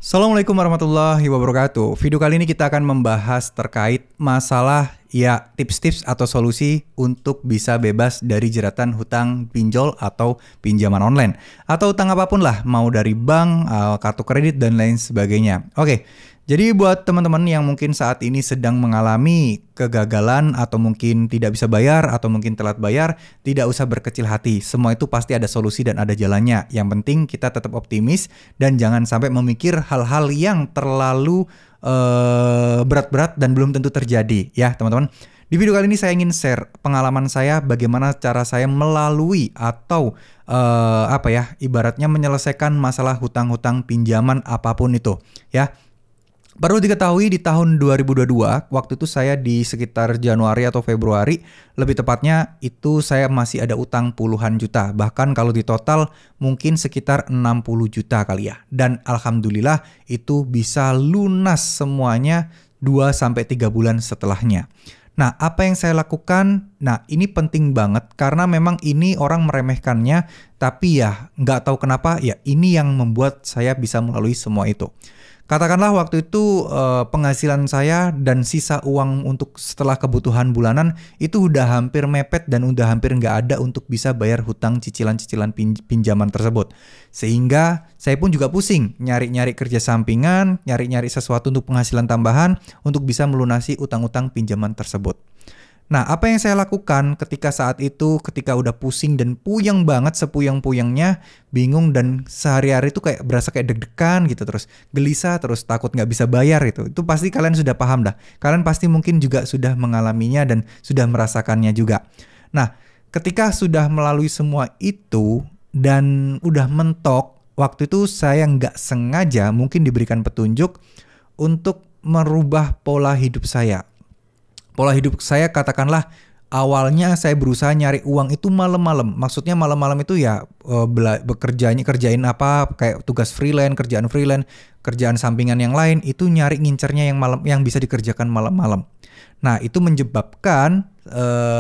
Assalamualaikum warahmatullahi wabarakatuh. Video kali ini kita akan membahas terkait masalah tips-tips atau solusi untuk bisa bebas dari jeratan hutang pinjol atau pinjaman online atau hutang apapun lah, mau dari bank, kartu kredit dan lain sebagainya. Oke. Jadi buat teman-teman yang mungkin saat ini sedang mengalami kegagalan atau mungkin tidak bisa bayar atau mungkin telat bayar, tidak usah berkecil hati. Semua itu pasti ada solusi dan ada jalannya. Yang penting kita tetap optimis dan jangan sampai memikir hal-hal yang terlalu berat-berat dan belum tentu terjadi ya teman-teman. Di video kali ini saya ingin share pengalaman saya bagaimana cara saya melalui atau ibaratnya menyelesaikan masalah hutang-hutang pinjaman apapun itu ya. Perlu diketahui di tahun 2022, waktu itu saya di sekitar Januari atau Februari, lebih tepatnya itu saya masih ada utang puluhan juta. Bahkan kalau di total mungkin sekitar 60 juta kali ya. Dan alhamdulillah itu bisa lunas semuanya 2-3 bulan setelahnya. Nah, apa yang saya lakukan? Nah, ini penting banget karena memang ini orang meremehkannya, tapi ya nggak tahu kenapa ya ini yang membuat saya bisa melalui semua itu. Katakanlah waktu itu penghasilan saya dan sisa uang untuk setelah kebutuhan bulanan itu udah hampir mepet dan udah hampir nggak ada untuk bisa bayar hutang cicilan-cicilan pinjaman tersebut. Sehingga saya pun juga pusing nyari-nyari kerja sampingan, nyari-nyari sesuatu untuk penghasilan tambahan untuk bisa melunasi utang-utang pinjaman tersebut. Nah, apa yang saya lakukan ketika saat itu, ketika udah pusing dan puyeng banget, sepuyeng-puyengnya, bingung dan sehari-hari itu kayak berasa kayak deg-degan gitu, terus gelisah, terus takut nggak bisa bayar itu. Itu pasti kalian sudah paham dah. Kalian pasti mungkin juga sudah mengalaminya dan sudah merasakannya juga. Nah, ketika sudah melalui semua itu dan udah mentok, waktu itu saya nggak sengaja mungkin diberikan petunjuk untuk merubah pola hidup saya. Pola hidup saya katakanlah awalnya saya berusaha nyari uang itu malam-malam. Maksudnya malam-malam itu ya kerjain apa kayak tugas freelance, kerjaan sampingan yang lain itu nyari ngincernya yang malam yang bisa dikerjakan malam-malam. Nah, itu menyebabkan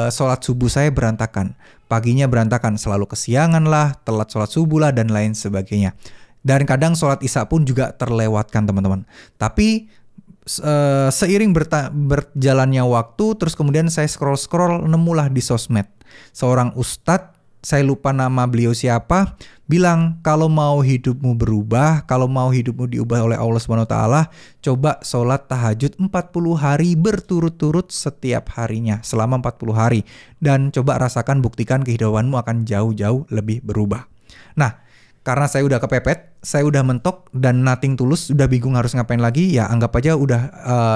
sholat subuh saya berantakan. Paginya berantakan, selalu kesiangan lah, telat sholat subuh lah dan lain sebagainya. Dan kadang sholat isya pun juga terlewatkan teman-teman. Tapi seiring berjalannya waktu, terus kemudian saya scroll nemulah di sosmed seorang ustadz, saya lupa nama beliau siapa, bilang kalau mau hidupmu berubah, kalau mau hidupmu diubah oleh Allah Subhanahu wa taala, coba sholat tahajud 40 hari berturut-turut setiap harinya selama 40 hari dan coba rasakan, buktikan kehidupanmu akan jauh-jauh lebih berubah. Nah, karena saya udah kepepet, saya udah mentok dan nothing tulus, udah bingung harus ngapain lagi, ya anggap aja udah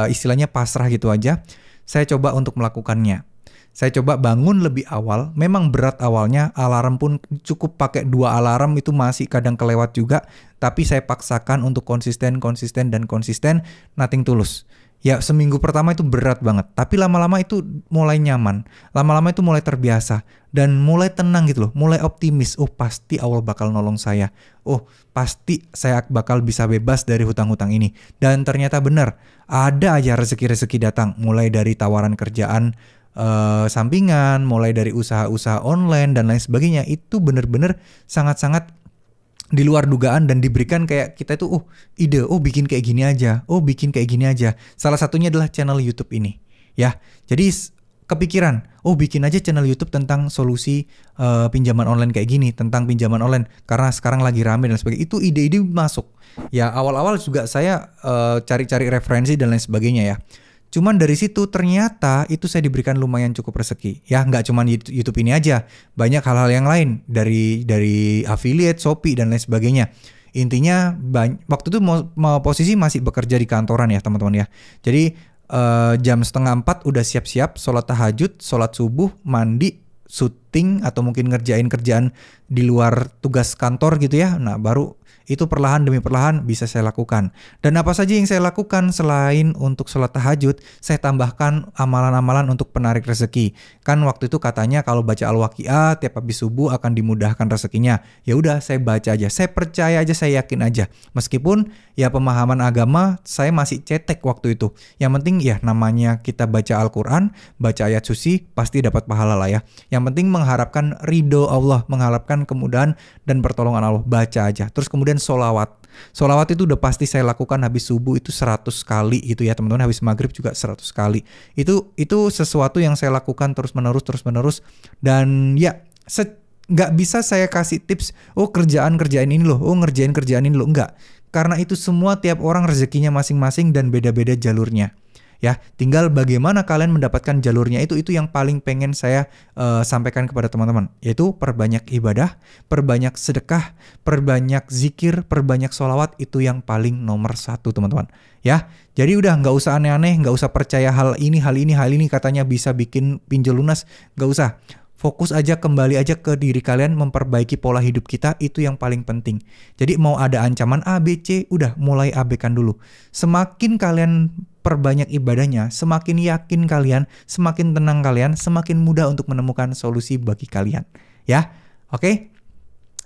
istilahnya pasrah gitu aja. Saya coba untuk melakukannya. Saya coba bangun lebih awal, memang berat awalnya, alarm pun cukup pakai 2 alarm itu masih kadang kelewat juga. Tapi saya paksakan untuk konsisten, nothing tulus. Ya seminggu pertama itu berat banget, tapi lama-lama itu mulai nyaman, lama-lama itu mulai terbiasa dan mulai tenang gitu loh, mulai optimis. Oh pasti Allah bakal nolong saya, oh pasti saya bakal bisa bebas dari hutang-hutang ini. Dan ternyata benar, ada aja rezeki-rezeki datang, mulai dari tawaran kerjaan sampingan, mulai dari usaha-usaha online dan lain sebagainya. Itu benar-benar sangat-sangat di luar dugaan dan diberikan kayak kita itu ide, bikin kayak gini aja, salah satunya adalah channel YouTube ini ya. Jadi kepikiran bikin aja channel YouTube tentang solusi pinjaman online kayak gini, tentang pinjaman online karena sekarang lagi rame dan sebagainya. Itu ide-ide masuk ya. Awal-awal juga saya cari-cari referensi dan lain sebagainya ya. Cuman dari situ ternyata itu saya diberikan lumayan cukup rezeki. Ya nggak cuma YouTube ini aja, banyak hal-hal yang lain dari affiliate, Shopee dan lain sebagainya. Intinya waktu itu posisi masih bekerja di kantoran ya teman-teman ya. Jadi jam 3:30 udah siap-siap sholat tahajud, sholat subuh, mandi, syuting atau mungkin ngerjain kerjaan di luar tugas kantor gitu ya. Nah baru itu perlahan demi perlahan bisa saya lakukan. Dan apa saja yang saya lakukan selain untuk sholat tahajud, saya tambahkan amalan-amalan untuk penarik rezeki. Kan waktu itu katanya kalau baca Al-Waqiah tiap habis subuh akan dimudahkan rezekinya. Ya udah saya baca aja, saya percaya aja, saya yakin aja. Meskipun ya pemahaman agama saya masih cetek waktu itu. Yang penting ya namanya kita baca Al-Quran, baca ayat suci, pasti dapat pahala lah ya. Yang penting mengharapkan ridho Allah, mengharapkan kemudahan dan pertolongan Allah, baca aja. Terus kemudian kemudian sholawat. Sholawat itu udah pasti saya lakukan habis subuh itu 100 kali gitu ya teman-teman, habis maghrib juga 100 kali. Itu sesuatu yang saya lakukan terus menerus dan ya nggak bisa saya kasih tips, oh kerjaan ini loh, oh ngerjain kerjaan ini loh, enggak. Karena itu semua tiap orang rezekinya masing-masing dan beda-beda jalurnya. Ya, tinggal bagaimana kalian mendapatkan jalurnya itu yang paling pengen saya sampaikan kepada teman-teman, yaitu perbanyak ibadah, perbanyak sedekah, perbanyak zikir, perbanyak sholawat, itu yang paling nomor 1 teman-teman. Ya, jadi udah nggak usah aneh-aneh, nggak usah percaya hal ini katanya bisa bikin pinjol lunas, nggak usah. Fokus aja, kembali aja ke diri kalian, memperbaiki pola hidup kita, itu yang paling penting. Jadi mau ada ancaman A, B, C, udah mulai abaikan dulu. Semakin kalian perbanyak ibadahnya, semakin yakin kalian, semakin tenang kalian, semakin mudah untuk menemukan solusi bagi kalian. Ya, oke?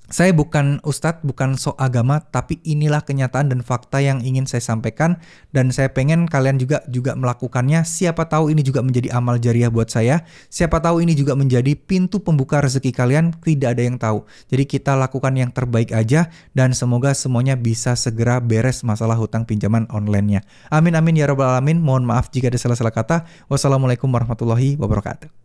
Saya bukan ustadz, bukan sok agama, tapi inilah kenyataan dan fakta yang ingin saya sampaikan, dan saya pengen kalian juga melakukannya. Siapa tahu ini juga menjadi amal jariah buat saya. Siapa tahu ini juga menjadi pintu pembuka rezeki kalian, tidak ada yang tahu. Jadi kita lakukan yang terbaik aja, dan semoga semuanya bisa segera beres masalah hutang pinjaman online-nya. Amin amin ya rabbal alamin. Mohon maaf jika ada salah-salah kata. Wassalamualaikum warahmatullahi wabarakatuh.